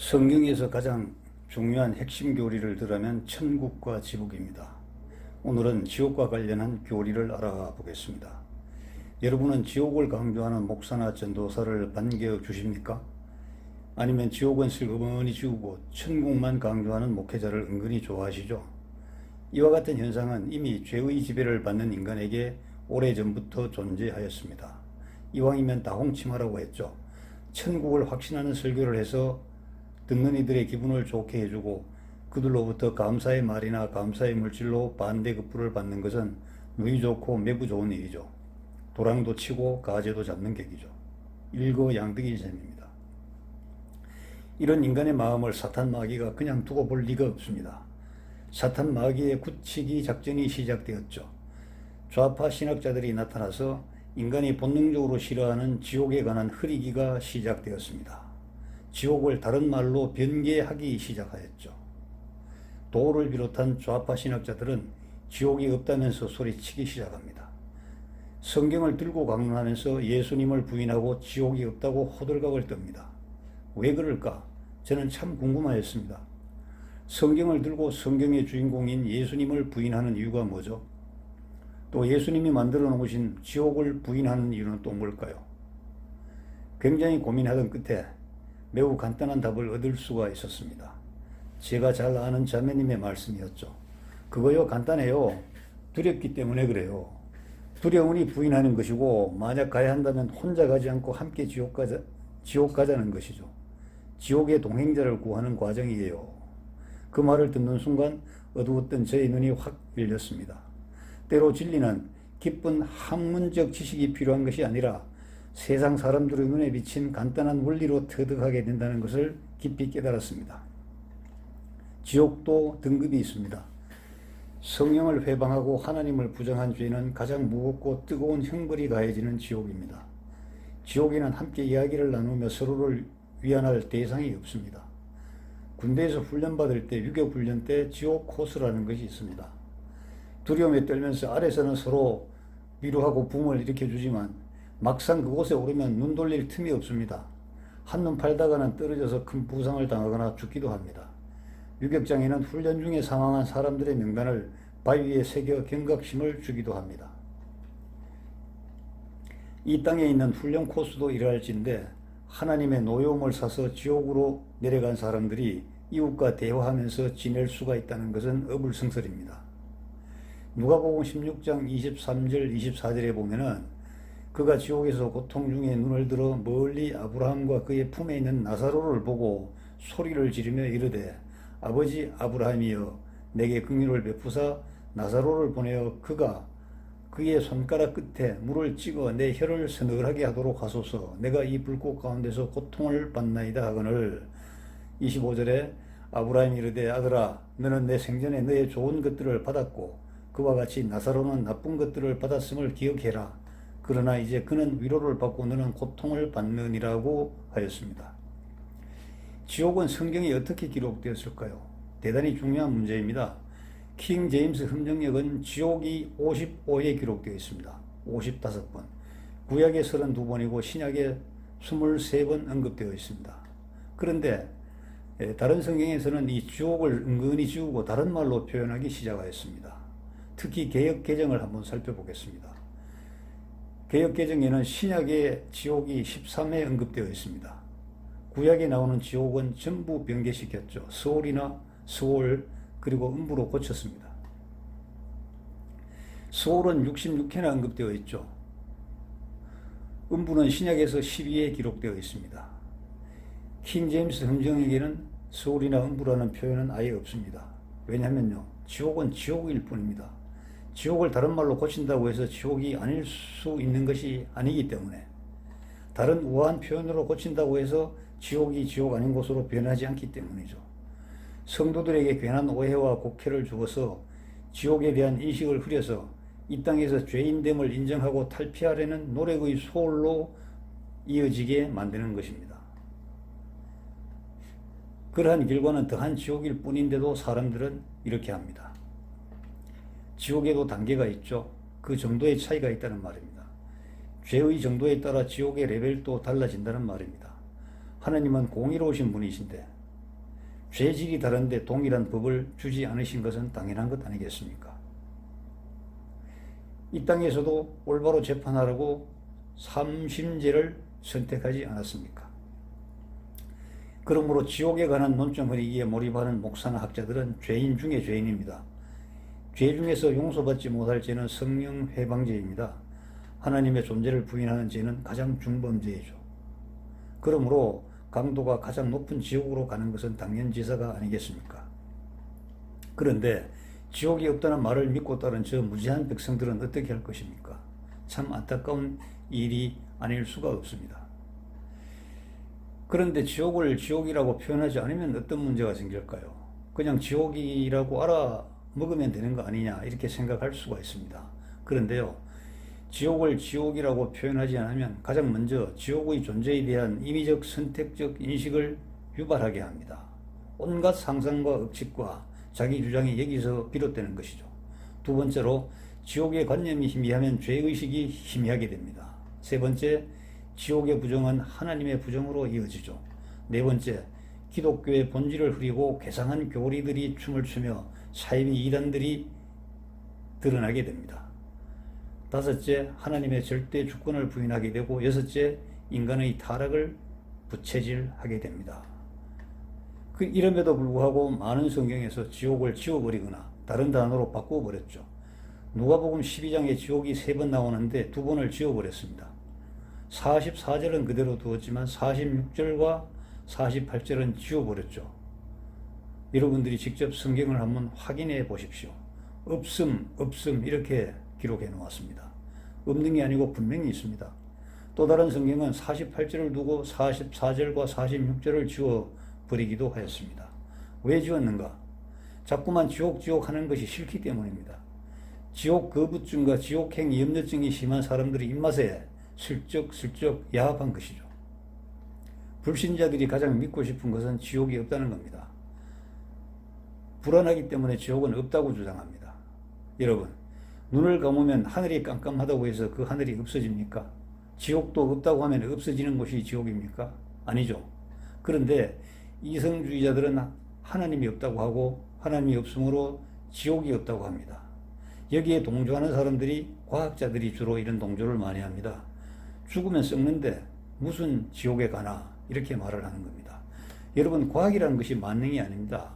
성경에서 가장 중요한 핵심 교리를 들으면 천국과 지옥입니다. 오늘은 지옥과 관련한 교리를 알아보겠습니다. 여러분은 지옥을 강조하는 목사나 전도사를 반겨 주십니까? 아니면 지옥은 슬그머니 지우고 천국만 강조하는 목회자를 은근히 좋아하시죠? 이와 같은 현상은 이미 죄의 지배를 받는 인간에게 오래전부터 존재하였습니다. 이왕이면 다홍침하라고 했죠. 천국을 확신하는 설교를 해서 듣는 이들의 기분을 좋게 해주고 그들로부터 감사의 말이나 감사의 물질로 반대급부를 받는 것은 누이 좋고 매부 좋은 일이죠. 도랑도 치고 가재도 잡는 객이죠. 일거양득인 셈입니다. 이런 인간의 마음을 사탄 마귀가 그냥 두고 볼 리가 없습니다. 사탄 마귀의 굳히기 작전이 시작되었죠. 좌파 신학자들이 나타나서 인간이 본능적으로 싫어하는 지옥에 관한 흐리기가 시작되었습니다. 지옥을 다른 말로 변개하기 시작하였죠. 도를 비롯한 좌파 신학자들은 지옥이 없다면서 소리치기 시작합니다. 성경을 들고 강론하면서 예수님을 부인하고 지옥이 없다고 호들갑을 떱니다. 왜 그럴까? 저는 참 궁금하였습니다. 성경을 들고 성경의 주인공인 예수님을 부인하는 이유가 뭐죠? 또 예수님이 만들어 놓으신 지옥을 부인하는 이유는 또 뭘까요? 굉장히 고민하던 끝에 매우 간단한 답을 얻을 수가 있었습니다. 제가 잘 아는 자매님의 말씀이었죠. 그거요, 간단해요. 두렵기 때문에 그래요. 두려우니 부인하는 것이고, 만약 가야 한다면 혼자 가지 않고 함께 지옥 가자는 것이죠. 지옥의 동행자를 구하는 과정이에요. 그 말을 듣는 순간 어두웠던 저의 눈이 확 열렸습니다. 때로 진리는 깊은 학문적 지식이 필요한 것이 아니라 세상 사람들의 눈에 비친 간단한 원리로 터득하게 된다는 것을 깊이 깨달았습니다. 지옥도 등급이 있습니다. 성령을 회방하고 하나님을 부정한 죄는 가장 무겁고 뜨거운 형벌이 가해지는 지옥입니다. 지옥에는 함께 이야기를 나누며 서로를 위안할 대상이 없습니다. 군대에서 훈련받을 때, 유격훈련 때 지옥 코스라는 것이 있습니다. 두려움에 떨면서 아래서는 서로 위로하고 붐을 일으켜주지만 막상 그곳에 오르면 눈 돌릴 틈이 없습니다. 한눈 팔다가는 떨어져서 큰 부상을 당하거나 죽기도 합니다. 유격장에는 훈련 중에 사망한 사람들의 명단을 바위에 새겨 경각심을 주기도 합니다. 이 땅에 있는 훈련 코스도 이러할진데 하나님의 노여움을 사서 지옥으로 내려간 사람들이 이웃과 대화하면서 지낼 수가 있다는 것은 어불성설입니다. 누가복음 16장 23절 24절에 보면은 그가 지옥에서 고통 중에 눈을 들어 멀리 아브라함과 그의 품에 있는 나사로를 보고 소리를 지르며 이르되 아버지 아브라함이여 내게 긍휼을 베푸사 나사로를 보내어 그가 그의 손가락 끝에 물을 찍어 내 혀를 서늘하게 하도록 하소서. 내가 이 불꽃 가운데서 고통을 받나이다 하거늘. 25절에 아브라함이 이르되 아들아 너는 내 생전에 너의 좋은 것들을 받았고 그와 같이 나사로는 나쁜 것들을 받았음을 기억해라. 그러나 이제 그는 위로를 받고 너는 고통을 받느니라고 하였습니다. 지옥은 성경에 어떻게 기록되었을까요? 대단히 중요한 문제입니다. 킹 제임스 흠정역은 지옥이 55에 기록되어 있습니다. 55번. 구약에 32번이고 신약에 23번 언급되어 있습니다. 그런데 다른 성경에서는 이 지옥을 은근히 지우고 다른 말로 표현하기 시작하였습니다. 특히 개역 개정을 한번 살펴보겠습니다. 개역 개정에는 신약의 지옥이 13회 언급되어 있습니다. 구약에 나오는 지옥은 전부 변개시켰죠. 스올 그리고 음부로 고쳤습니다. 스올은 66회나 언급되어 있죠. 음부는 신약에서 12회 기록되어 있습니다. 킹 제임스 흠정에게는 스올이나 음부라는 표현은 아예 없습니다. 왜냐하면요, 지옥은 지옥일 뿐입니다. 지옥을 다른 말로 고친다고 해서 지옥이 아닐 수 있는 것이 아니기 때문에, 다른 우아한 표현으로 고친다고 해서 지옥이 지옥 아닌 곳으로 변하지 않기 때문이죠. 성도들에게 괜한 오해와 곡해를 주어서 지옥에 대한 인식을 흐려서 이 땅에서 죄인됨을 인정하고 탈피하려는 노력의 소홀로 이어지게 만드는 것입니다. 그러한 결과는 더한 지옥일 뿐인데도 사람들은 이렇게 합니다. 지옥에도 단계가 있죠. 그 정도의 차이가 있다는 말입니다. 죄의 정도에 따라 지옥의 레벨도 달라진다는 말입니다. 하나님은 공의로우신 분이신데 죄질이 다른데 동일한 법을 주지 않으신 것은 당연한 것 아니겠습니까? 이 땅에서도 올바로 재판하라고 삼심제를 선택하지 않았습니까? 그러므로 지옥에 관한 논점 흐리기에 몰입하는 목사나 학자들은 죄인 중에 죄인입니다. 죄 중에서 용서받지 못할 죄는 성령 회방죄입니다. 하나님의 존재를 부인하는 죄는 가장 중범죄이죠. 그러므로 강도가 가장 높은 지옥으로 가는 것은 당연지사가 아니겠습니까? 그런데 지옥이 없다는 말을 믿고 따른 저 무지한 백성들은 어떻게 할 것입니까? 참 안타까운 일이 아닐 수가 없습니다. 그런데 지옥을 지옥이라고 표현하지 않으면 어떤 문제가 생길까요? 그냥 지옥이라고 알아먹으면 되는 거 아니냐 이렇게 생각할 수가 있습니다. 그런데요, 지옥을 지옥이라고 표현하지 않으면 가장 먼저 지옥의 존재에 대한 임의적 선택적 인식을 유발하게 합니다. 온갖 상상과 억측과 자기 주장이 여기서 비롯되는 것이죠. 두 번째로 지옥의 관념이 희미하면 죄의식이 희미하게 됩니다. 세 번째, 지옥의 부정은 하나님의 부정으로 이어지죠. 네 번째, 기독교의 본질을 흐리고 괴상한 교리들이 춤을 추며 사이비 이단들이 드러나게 됩니다. 다섯째, 하나님의 절대 주권을 부인하게 되고, 여섯째, 인간의 타락을 부채질하게 됩니다. 이름에도 불구하고 많은 성경에서 지옥을 지워버리거나 다른 단어로 바꾸어버렸죠. 누가복음 12장에 지옥이 3번 나오는데 2번을 지워버렸습니다. 44절은 그대로 두었지만 46절과 48절은 지워버렸죠. 여러분들이 직접 성경을 한번 확인해 보십시오. 없음 이렇게 기록해 놓았습니다. 없는 게 아니고 분명히 있습니다. 또 다른 성경은 48절을 두고 44절과 46절을 지워버리기도 하였습니다. 왜 지웠는가? 자꾸만 지옥 하는 것이 싫기 때문입니다. 지옥 거부증과 지옥행 염려증이 심한 사람들의 입맛에 슬쩍 야합한 것이죠. 불신자들이 가장 믿고 싶은 것은 지옥이 없다는 겁니다. 불안하기 때문에 지옥은 없다고 주장합니다. 여러분, 눈을 감으면 하늘이 깜깜하다고 해서 그 하늘이 없어집니까? 지옥도 없다고 하면 없어지는 것이 지옥입니까? 아니죠. 그런데 이성주의자들은 하나님이 없다고 하고 하나님이 없으므로 지옥이 없다고 합니다. 여기에 동조하는 사람들이, 과학자들이 주로 이런 동조를 많이 합니다. 죽으면 썩는데 무슨 지옥에 가나 이렇게 말을 하는 겁니다. 여러분, 과학이라는 것이 만능이 아닙니다.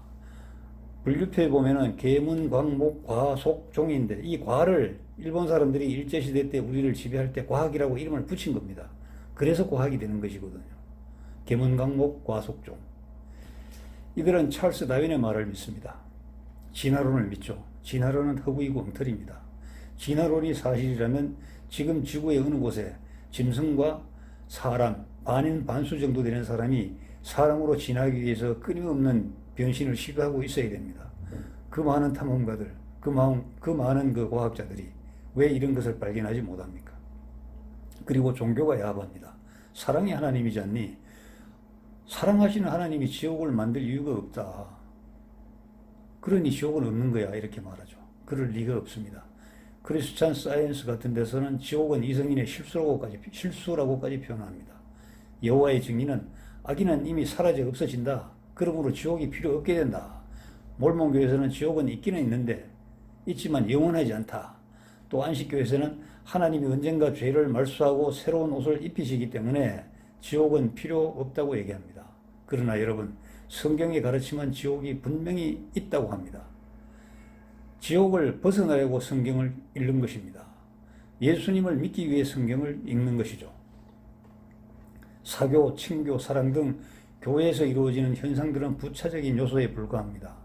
분류표에 보면은 계문, 광목, 과, 속, 종인데 이 과를 일본 사람들이 일제시대 때 우리를 지배할 때 과학이라고 이름을 붙인 겁니다. 그래서 과학이 되는 것이거든요. 계문, 광목, 과, 속, 종. 이들은 찰스 다윈의 말을 믿습니다. 진화론을 믿죠. 진화론은 허구이고 엉터리입니다. 진화론이 사실이라면 지금 지구의 어느 곳에 짐승과 사람, 반인 반수 정도 되는 사람이 사람으로 진화하기 위해서 끊임없는 변신을 시도하고 있어야 됩니다. 그 많은 탐험가들, 그 많은 과학자들이 왜 이런 것을 발견하지 못합니까? 그리고 종교가 야합합니다. 사랑이 하나님이지 않니? 사랑하시는 하나님이 지옥을 만들 이유가 없다. 그러니 지옥은 없는 거야 이렇게 말하죠. 그럴 리가 없습니다. 크리스찬 사이언스 같은 데서는 지옥은 이성인의 실수라고까지 표현합니다. 여호와의 증인은 악인은 이미 사라져 없어진다. 그러므로 지옥이 필요 없게 된다. 몰몬교에서는 지옥은 있기는 있는데 있지만 영원하지 않다. 또 안식교에서는 하나님이 언젠가 죄를 말소하고 새로운 옷을 입히시기 때문에 지옥은 필요 없다고 얘기합니다. 그러나 여러분, 성경이 가르치면 지옥이 분명히 있다고 합니다. 지옥을 벗어나려고 성경을 읽는 것입니다. 예수님을 믿기 위해 성경을 읽는 것이죠. 사교, 친교, 사랑 등 교회에서 이루어지는 현상들은 부차적인 요소에 불과합니다.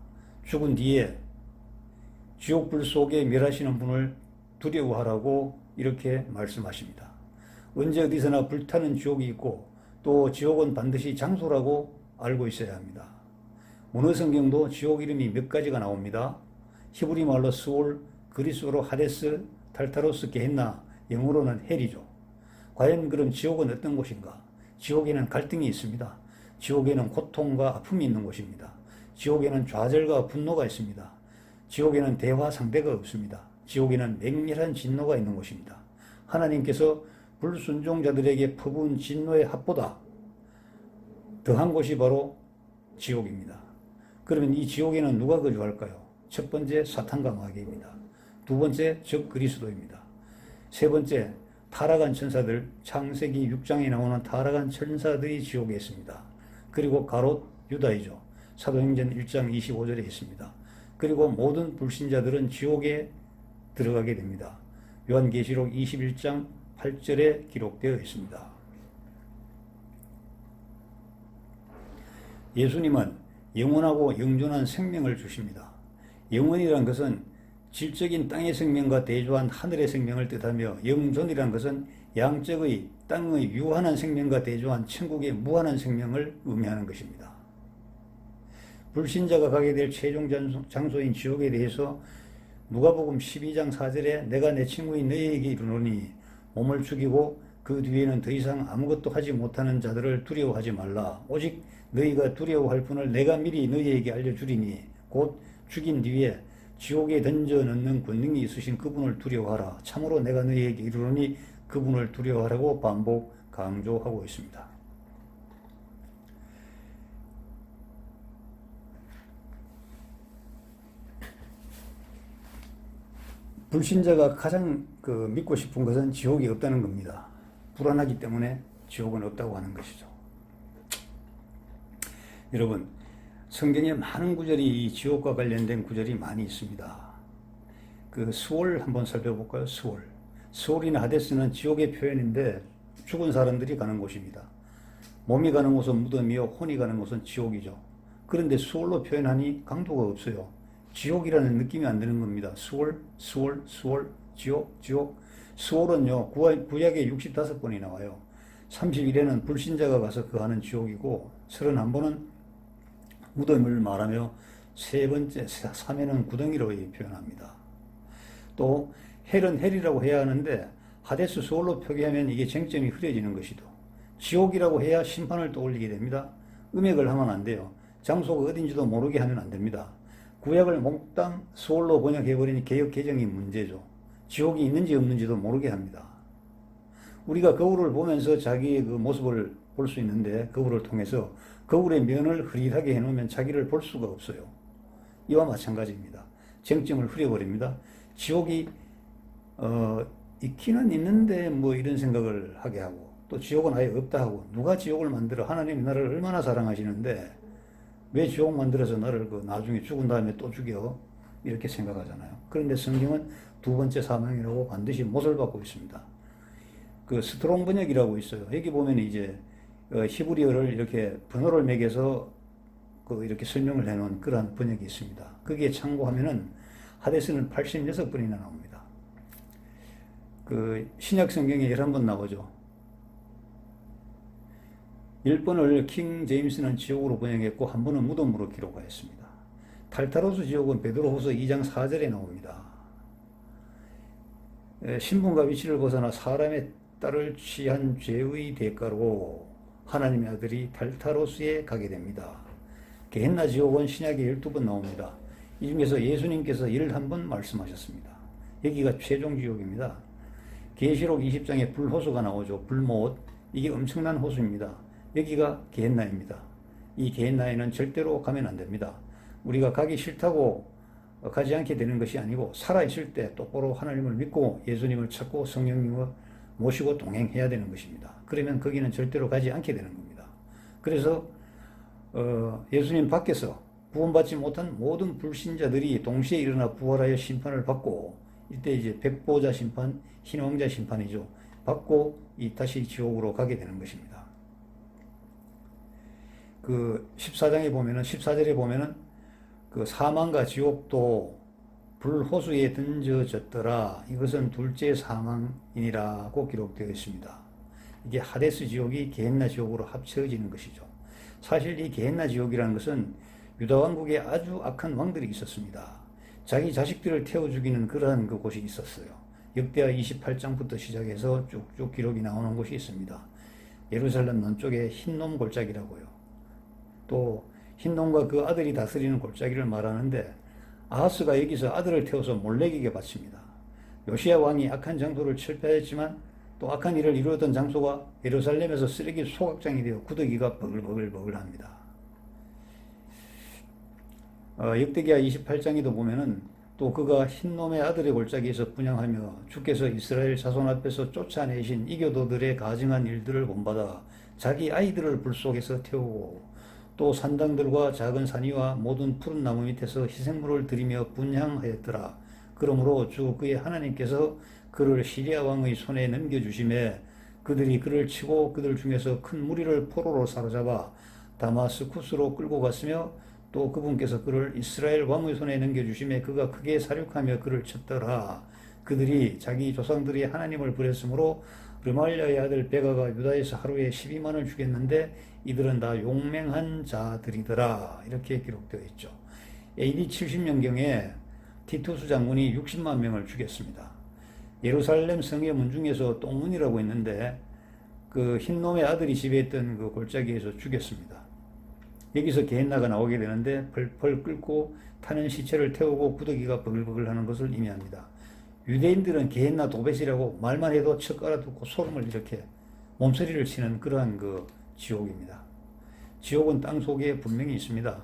죽은 뒤에 지옥불 속에 멸하시는 분을 두려워하라고 이렇게 말씀하십니다. 언제 어디서나 불타는 지옥이 있고 또 지옥은 반드시 장소라고 알고 있어야 합니다. 어느 성경도 지옥 이름이 몇 가지가 나옵니다. 히브리 말로 스올, 그리스어로 하데스, 탈타로스, 게헨나, 영어로는 헬이죠. 과연 그럼 지옥은 어떤 곳인가? 지옥에는 갈등이 있습니다. 지옥에는 고통과 아픔이 있는 곳입니다. 지옥에는 좌절과 분노가 있습니다. 지옥에는 대화 상대가 없습니다. 지옥에는 맹렬한 진노가 있는 곳입니다. 하나님께서 불순종자들에게 퍼부은 진노의 합보다 더한 곳이 바로 지옥입니다. 그러면 이 지옥에는 누가 거주할까요? 첫 번째 사탄과 마귀입니다. 두 번째 적 그리스도입니다. 세 번째 타락한 천사들, 창세기 6장에 나오는 타락한 천사들이 지옥에 있습니다. 그리고 가롯 유다이죠. 사도행전 1장 25절에 있습니다. 그리고 모든 불신자들은 지옥에 들어가게 됩니다. 요한계시록 21장 8절에 기록되어 있습니다. 예수님은 영원하고 영존한 생명을 주십니다. 영원이란 것은 질적인 땅의 생명과 대조한 하늘의 생명을 뜻하며, 영존이란 것은 양적의 땅의 유한한 생명과 대조한 천국의 무한한 생명을 의미하는 것입니다. 불신자가 가게 될 최종 장소인 지옥에 대해서 누가복음 12장 4절에 내가 내 친구인 너희에게 이르노니 몸을 죽이고 그 뒤에는 더 이상 아무것도 하지 못하는 자들을 두려워하지 말라. 오직 너희가 두려워할 분을 내가 미리 너희에게 알려주리니 곧 죽인 뒤에 지옥에 던져 넣는 권능이 있으신 그분을 두려워하라. 참으로 내가 너희에게 이르노니 그분을 두려워하라고 반복 강조하고 있습니다. 불신자가 가장 믿고 싶은 것은 지옥이 없다는 겁니다. 불안하기 때문에 지옥은 없다고 하는 것이죠. 여러분, 성경에 많은 구절이 이 지옥과 관련된 구절이 많이 있습니다. 수월 한번 살펴볼까요? 수월. 수월이나 하데스는 지옥의 표현인데 죽은 사람들이 가는 곳입니다. 몸이 가는 곳은 무덤이요, 혼이 가는 곳은 지옥이죠. 그런데 수월로 표현하니 강도가 없어요. 지옥이라는 느낌이 안 드는 겁니다. 수월, 수월, 수월, 지옥, 지옥. 수월은요, 구약에 65번이 나와요. 30일에는 불신자가 가서 거하는 지옥이고, 31번은 무덤을 말하며, 세 번째, 3회는 구덩이로 표현합니다. 또 헬은 헬이라고 해야 하는데 하데스 수월로 표기하면 이게 쟁점이 흐려지는 것이죠. 지옥이라고 해야 심판을 떠올리게 됩니다. 음액을 하면 안 돼요. 장소가 어딘지도 모르게 하면 안 됩니다. 구약을 몽땅 수월로 번역해버리니 개역 개정이 문제죠. 지옥이 있는지 없는지도 모르게 합니다. 우리가 거울을 보면서 자기의 그 모습을 볼 수 있는데, 거울을 통해서 거울의 면을 흐릿하게 해놓으면 자기를 볼 수가 없어요. 이와 마찬가지입니다. 쟁점을 흐려버립니다. 지옥이 있기는 있는데 뭐 이런 생각을 하게 하고, 또 지옥은 아예 없다 하고, 누가 지옥을 만들어? 하나님이 나를 얼마나 사랑하시는데 왜 지옥 만들어서 나를 나중에 죽은 다음에 또 죽여? 이렇게 생각하잖아요. 그런데 성경은 두 번째 사망이라고 반드시 못을 받고 있습니다. 스트롱 번역이라고 있어요. 여기 보면 이제 히브리어를 이렇게 번호를 매겨서 이렇게 설명을 해놓은 그러한 번역이 있습니다. 거기에 참고하면은 하데스는 86번이나 나옵니다. 신약 성경에 11번 나오죠. 1번을 킹 제임스는 지옥으로 번역했고, 한 번은 무덤으로 기록하였습니다. 탈타로스 지옥은 베드로후서 2장 4절에 나옵니다. 신분과 위치를 벗어나 사람의 딸을 취한 죄의 대가로 하나님의 아들이 탈타로스에 가게 됩니다. 게헨나 지옥은 신약에 12번 나옵니다. 이 중에서 예수님께서 11번 말씀하셨습니다. 여기가 최종 지옥입니다. 계시록 20장에 불호수가 나오죠. 불못. 이게 엄청난 호수입니다. 여기가 게헨나입니다. 이 게헨나에는 절대로 가면 안 됩니다. 우리가 가기 싫다고 가지 않게 되는 것이 아니고, 살아있을 때 똑바로 하나님을 믿고 예수님을 찾고 성령님을 모시고 동행해야 되는 것입니다. 그러면 거기는 절대로 가지 않게 되는 겁니다. 그래서 예수님 밖에서 구원받지 못한 모든 불신자들이 동시에 일어나 부활하여 심판을 받고, 이때 이제 백보자 심판, 흰왕자 심판이죠. 받고 다시 지옥으로 가게 되는 것입니다. 14장에 보면은, 14절에 보면은 사망과 지옥도 불호수에 던져졌더라. 이것은 둘째 사망이라고 기록되어 있습니다. 이게 하데스 지옥이 게헨나 지옥으로 합쳐지는 것이죠. 사실 이 게헨나 지옥이라는 것은 유다 왕국에 아주 악한 왕들이 있었습니다. 자기 자식들을 태워 죽이는 그러한 곳이 있었어요. 역대하 28장부터 시작해서 쭉쭉 기록이 나오는 곳이 있습니다. 예루살렘 남쪽에 흰놈 골짜기라고요. 또 흰놈과 그 아들이 다스리는 골짜기를 말하는데, 아하스가 여기서 아들을 태워서 몰래에게 바칩니다. 요시야 왕이 악한 장소를 철폐했지만 또 악한 일을 이루었던 장소가 예루살렘에서 쓰레기 소각장이 되어 구더기가 버글버글합니다. 역대기하 28장에도 보면은 또 그가 흰놈의 아들의 골짜기에서 분향하며 주께서 이스라엘 자손 앞에서 쫓아내신 이교도들의 가증한 일들을 본받아 자기 아이들을 불 속에서 태우고 또 산당들과 작은 산위와 모든 푸른 나무 밑에서 희생물을 드리며 분향하였더라. 그러므로 주 그의 하나님께서 그를 시리아 왕의 손에 넘겨주심에 그들이 그를 치고 그들 중에서 큰 무리를 포로로 사로잡아 다마스쿠스로 끌고 갔으며 또 그분께서 그를 이스라엘 왕의 손에 넘겨주심에 그가 크게 사륙하며 그를 쳤더라. 그들이 자기 조상들이 하나님을 버렸으므로 르말리아의 아들 베가가 유다에서 하루에 12만을 죽였는데 이들은 다 용맹한 자들이더라. 이렇게 기록되어 있죠. AD 70년경에 티투스 장군이 60만 명을 죽였습니다. 예루살렘 성의 문중에서 똥문이라고 있는데 그 흰놈의 아들이 지배했던 그 골짜기에서 죽였습니다. 여기서 게헨나가 나오게 되는데 펄펄 끓고 타는 시체를 태우고 구더기가 버글버글 하는 것을 의미합니다. 유대인들은 게헨나 도벳이라고 말만 해도 척 알아듣고 소름을 이렇게 몸서리를 치는 그러한 그 지옥입니다. 지옥은 땅 속에 분명히 있습니다.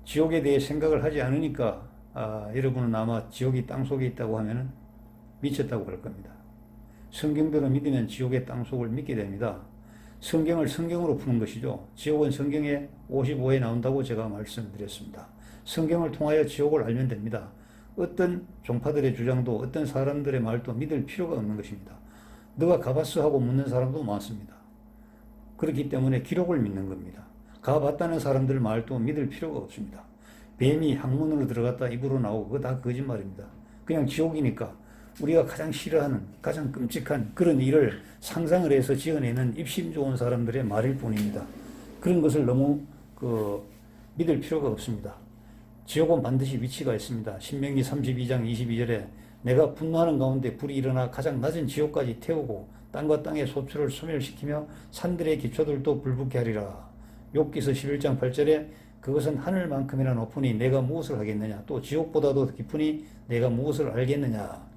지옥에 대해 생각을 하지 않으니까 여러분은 아마 지옥이 땅 속에 있다고 하면 미쳤다고 할 겁니다. 성경대로 믿으면 지옥의 땅 속을 믿게 됩니다. 성경을 성경으로 푸는 것이죠. 지옥은 성경에 55에 나온다고 제가 말씀드렸습니다. 성경을 통하여 지옥을 알면 됩니다. 어떤 종파들의 주장도 어떤 사람들의 말도 믿을 필요가 없는 것입니다. 너가 가봤어 하고 묻는 사람도 많습니다. 그렇기 때문에 기록을 믿는 겁니다. 가봤다는 사람들 말도 믿을 필요가 없습니다. 뱀이 항문으로 들어갔다 입으로 나오고 그거 다 거짓말입니다. 그냥 지옥이니까 우리가 가장 싫어하는 가장 끔찍한 그런 일을 상상을 해서 지어내는 입심 좋은 사람들의 말일 뿐입니다. 그런 것을 너무 믿을 필요가 없습니다. 지옥은 반드시 위치가 있습니다. 신명기 32장 22절에 내가 분노하는 가운데 불이 일어나 가장 낮은 지옥까지 태우고 땅과 땅의 소출을 소멸시키며 산들의 기초들도 불붙게 하리라. 욥기서 11장 8절에 그것은 하늘만큼이나 높으니 내가 무엇을 하겠느냐. 또 지옥보다도 깊으니 내가 무엇을 알겠느냐.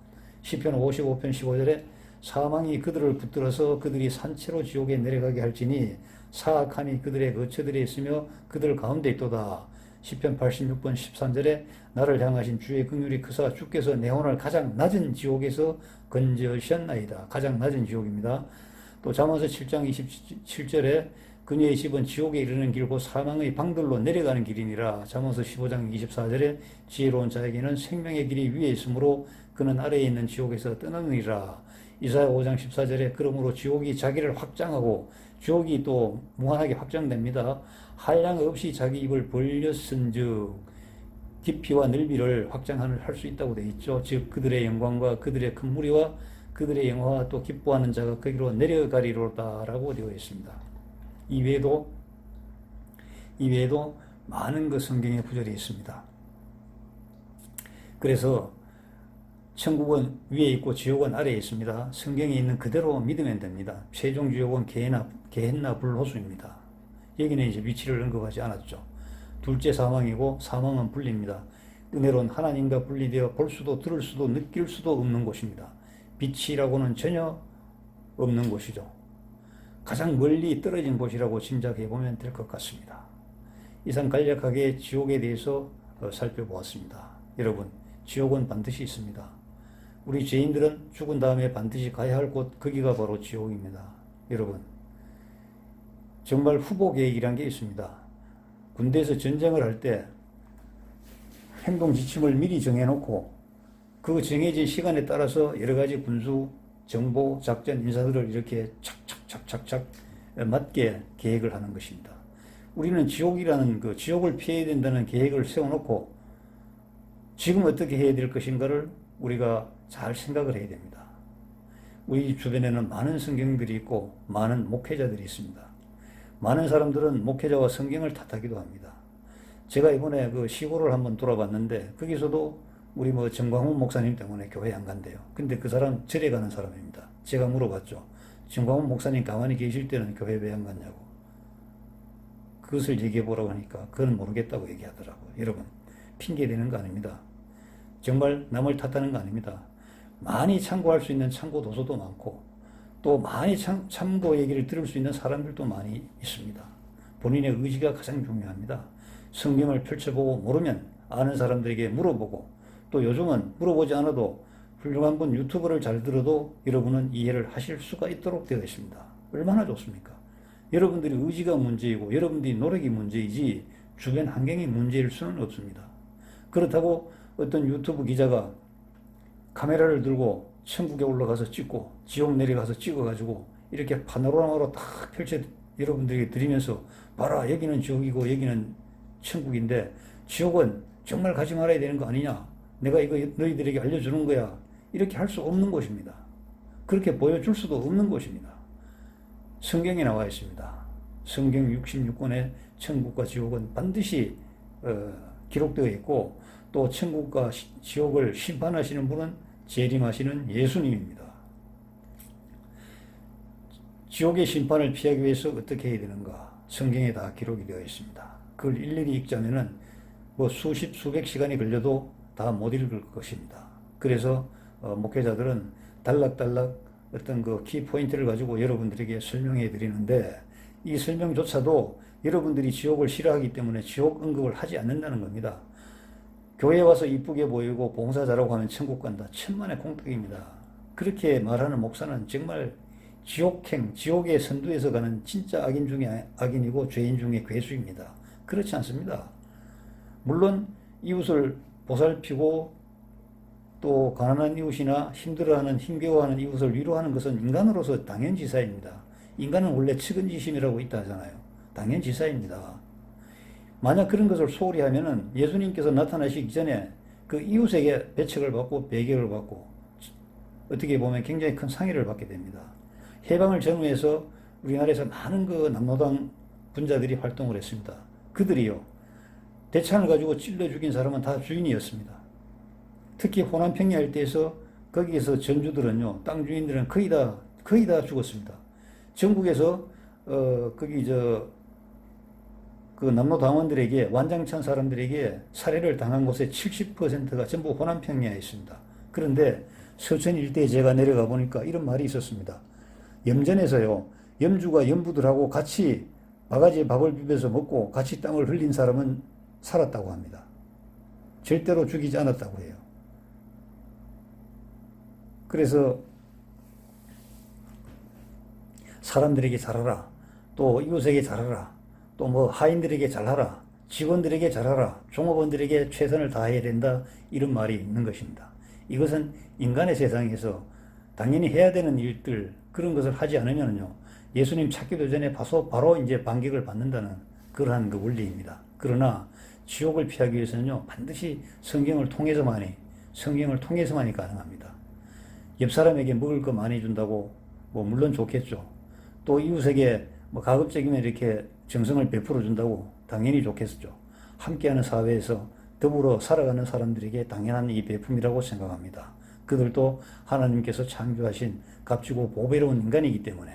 시편 55편 15절에 사망이 그들을 붙들어서 그들이 산채로 지옥에 내려가게 할지니 사악함이 그들의 거처들에 있으며 그들 가운데 있도다. 시편 86편 13절에 나를 향하신 주의 긍휼이 크사 주께서 내 혼을 가장 낮은 지옥에서 건져셨나이다. 가장 낮은 지옥입니다. 또 잠언서 7장 27절에 그녀의 집은 지옥에 이르는 길고 사망의 방들로 내려가는 길이니라. 잠언서 15장 24절에 지혜로운 자에게는 생명의 길이 위에 있으므로 그는 아래에 있는 지옥에서 떠나느니라. 이사야 5장 14절에 그러므로 지옥이 자기를 확장하고 지옥이 또 무한하게 확장됩니다. 한량 없이 자기 입을 벌렸은즉 깊이와 넓이를 확장할 수 있다고 되어 있죠. 즉 그들의 영광과 그들의 큰 무리와 그들의 영화와 또 기뻐하는 자가 거기로 내려가리로다라고 되어 있습니다. 이외에도 많은 그 성경의 구절이 있습니다. 그래서 천국은 위에 있고 지옥은 아래에 있습니다. 성경에 있는 그대로 믿으면 됩니다. 최종 지옥은 게헨나 불호수입니다. 여기는 이제 위치를 언급하지 않았죠. 둘째 사망이고 사망은 분리입니다. 은혜로운 하나님과 분리되어 볼 수도 들을 수도 느낄 수도 없는 곳입니다. 빛이라고는 전혀 없는 곳이죠. 가장 멀리 떨어진 곳이라고 짐작해 보면 될 것 같습니다. 이상 간략하게 지옥에 대해서 살펴보았습니다. 여러분, 지옥은 반드시 있습니다. 우리 죄인들은 죽은 다음에 반드시 가야 할 곳, 거기가 바로 지옥입니다. 여러분, 정말 후보 계획이란 게 있습니다. 군대에서 전쟁을 할 때 행동 지침을 미리 정해놓고 그 정해진 시간에 따라서 여러 가지 군수, 정보, 작전, 인사들을 이렇게 착착착착 맞게 계획을 하는 것입니다. 우리는 지옥이라는 그 지옥을 피해야 된다는 계획을 세워놓고 지금 어떻게 해야 될 것인가를 우리가 잘 생각을 해야 됩니다. 우리 주변에는 많은 성경들이 있고 많은 목회자들이 있습니다. 많은 사람들은 목회자와 성경을 탓하기도 합니다. 제가 이번에 그 시골을 한번 돌아봤는데 거기서도 우리 정광훈 목사님 때문에 교회 안 간대요. 근데 그 사람 절에 가는 사람입니다. 제가 물어봤죠. 정광훈 목사님 가만히 계실 때는 교회 왜 안 갔냐고. 그것을 얘기해 보라고 하니까 그건 모르겠다고 얘기하더라고요. 여러분, 핑계 대는 거 아닙니다. 정말 남을 탓하는 거 아닙니다. 많이 참고할 수 있는 참고 도서도 많고 또 많이 참고 얘기를 들을 수 있는 사람들도 많이 있습니다. 본인의 의지가 가장 중요합니다. 성경을 펼쳐보고 모르면 아는 사람들에게 물어보고, 또 요즘은 물어보지 않아도 훌륭한 분 유튜브를 잘 들어도 여러분은 이해를 하실 수가 있도록 되어 있습니다. 얼마나 좋습니까? 여러분들이 의지가 문제이고 여러분들이 노력이 문제이지 주변 환경이 문제일 수는 없습니다. 그렇다고 어떤 유튜브 기자가 카메라를 들고 천국에 올라가서 찍고 지옥 내려가서 찍어가지고 이렇게 파노라마로 딱 펼쳐 여러분들에게 드리면서 봐라, 여기는 지옥이고 여기는 천국인데 지옥은 정말 가지 말아야 되는 거 아니냐, 내가 이거 너희들에게 알려주는 거야, 이렇게 할 수 없는 것입니다. 그렇게 보여줄 수도 없는 것입니다. 성경에 나와 있습니다. 성경 66권에 천국과 지옥은 반드시 기록되어 있고, 또 천국과 지옥을 심판하시는 분은 재림하시는 예수님입니다. 지옥의 심판을 피하기 위해서 어떻게 해야 되는가? 성경에 다 기록이 되어 있습니다. 그걸 일일이 읽자면은 뭐 수십, 수백 시간이 걸려도 다 못 읽을 것입니다. 그래서 목회자들은 단락단락 어떤 그 키포인트를 가지고 여러분들에게 설명해 드리는데, 이 설명조차도 여러분들이 지옥을 싫어하기 때문에 지옥 언급을 하지 않는다는 겁니다. 교회 와서 이쁘게 보이고 봉사 잘하고 하면 천국 간다. 천만의 공덕입니다. 그렇게 말하는 목사는 정말 지옥행, 지옥의 선두에서 가는 진짜 악인 중에 악인이고 죄인 중에 괴수입니다. 그렇지 않습니다. 물론 이웃을 보살피고 또 가난한 이웃이나 힘들어하는, 힘겨워하는 이웃을 위로하는 것은 인간으로서 당연지사입니다. 인간은 원래 측은지심이라고 있다 하잖아요. 당연지사입니다. 만약 그런 것을 소홀히 하면은 예수님께서 나타나시기 전에 그 이웃에게 배척을 받고 배격을 받고 어떻게 보면 굉장히 큰 상해를 받게 됩니다. 해방을 전후해서 우리나라에서 많은 그 남노당 분자들이 활동을 했습니다. 그들이요, 대창을 가지고 찔러 죽인 사람은 다 주인이었습니다. 특히 호남평야 일대에서 거기에서 전주들은요, 땅 주인들은 거의 다 죽었습니다. 전국에서 거기 그 남로 당원들에게, 완장찬 사람들에게 살해를 당한 곳의 70%가 전부 호남평야에 있습니다. 그런데 서천 일대에 제가 내려가 보니까 이런 말이 있었습니다. 염전에서요, 염주가 염부들하고 같이 바가지에 밥을 비벼서 먹고 같이 땀을 흘린 사람은 살았다고 합니다. 절대로 죽이지 않았다고 해요. 그래서 사람들에게 잘하라, 또 이웃에게 잘하라, 또 뭐 하인들에게 잘하라, 직원들에게 잘하라, 종업원들에게 최선을 다해야 된다, 이런 말이 있는 것입니다. 이것은 인간의 세상에서 당연히 해야 되는 일들, 그런 것을 하지 않으면요, 예수님 찾기도 전에 바로 이제 반격을 받는다는 그러한 그 원리입니다. 그러나 지옥을 피하기 위해서는요, 반드시 성경을 통해서만이 가능합니다. 옆 사람에게 먹을 거 많이 준다고 뭐 물론 좋겠죠. 또 이웃에게 뭐 가급적이면 이렇게 정성을 베풀어 준다고 당연히 좋겠죠. 함께하는 사회에서 더불어 살아가는 사람들에게 당연한 이 베품이라고 생각합니다. 그들도 하나님께서 창조하신 값지고 보배로운 인간이기 때문에,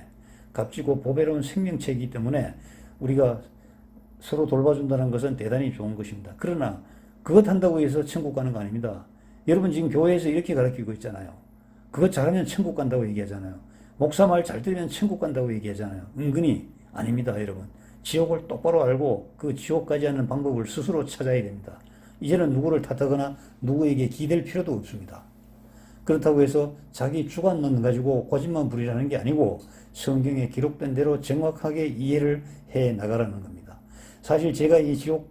값지고 보배로운 생명체이기 때문에 우리가 서로 돌봐준다는 것은 대단히 좋은 것입니다. 그러나 그것 한다고 해서 천국 가는 거 아닙니다. 여러분 지금 교회에서 이렇게 가르치고 있잖아요. 그것 잘하면 천국 간다고 얘기하잖아요. 목사 말 잘 들으면 천국 간다고 얘기하잖아요. 은근히 아닙니다, 여러분. 지옥을 똑바로 알고 그 지옥까지 하는 방법을 스스로 찾아야 됩니다. 이제는 누구를 탓하거나 누구에게 기댈 필요도 없습니다. 그렇다고 해서 자기 주관론 가지고 고집만 부리라는 게 아니고 성경에 기록된 대로 정확하게 이해를 해 나가라는 겁니다. 사실 제가 이 지옥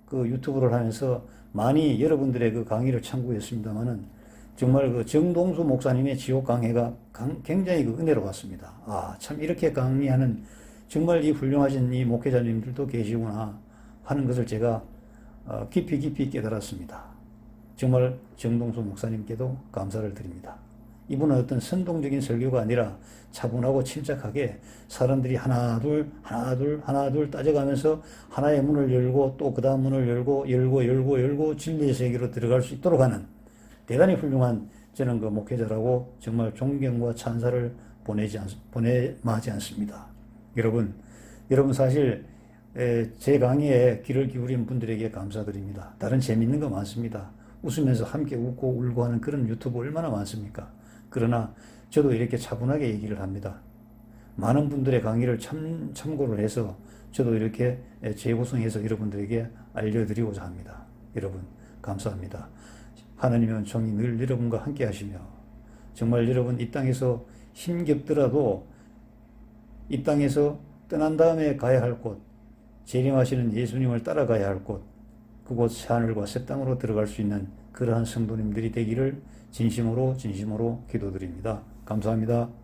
그 유튜브를 하면서 많이 여러분들의 그 강의를 참고했습니다만은 정말 그 정동수 목사님의 지옥 강해가 굉장히 그 은혜로웠습니다. 아, 참 이렇게 강의하는 정말 이 훌륭하신 이 목회자님들도 계시구나 하는 것을 제가 깊이 깨달았습니다. 정말 정동수 목사님께도 감사를 드립니다. 이분은 어떤 선동적인 설교가 아니라 차분하고 침착하게 사람들이 하나 둘 따져가면서 하나의 문을 열고 또 그 다음 문을 열고 진리의 세계로 들어갈 수 있도록 하는 대단히 훌륭한 저는 그 목회자라고 정말 존경과 찬사를 보내마지 않습니다. 여러분 사실 제 강의에 귀를 기울인 분들에게 감사드립니다. 다른 재밌는 거 많습니다. 웃으면서 함께 웃고 울고 하는 그런 유튜브 얼마나 많습니까? 그러나 저도 이렇게 차분하게 얘기를 합니다. 많은 분들의 강의를 참고를 해서 저도 이렇게 재구성해서 여러분들에게 알려드리고자 합니다. 여러분 감사합니다. 하나님의 은총이 늘 여러분과 함께 하시며 정말 여러분 이 땅에서 힘겹더라도 이 땅에서 떠난 다음에 가야 할 곳, 재림하시는 예수님을 따라가야 할 곳, 그곳 새하늘과 새 땅으로 들어갈 수 있는 그러한 성도님들이 되기를 진심으로 기도드립니다. 감사합니다.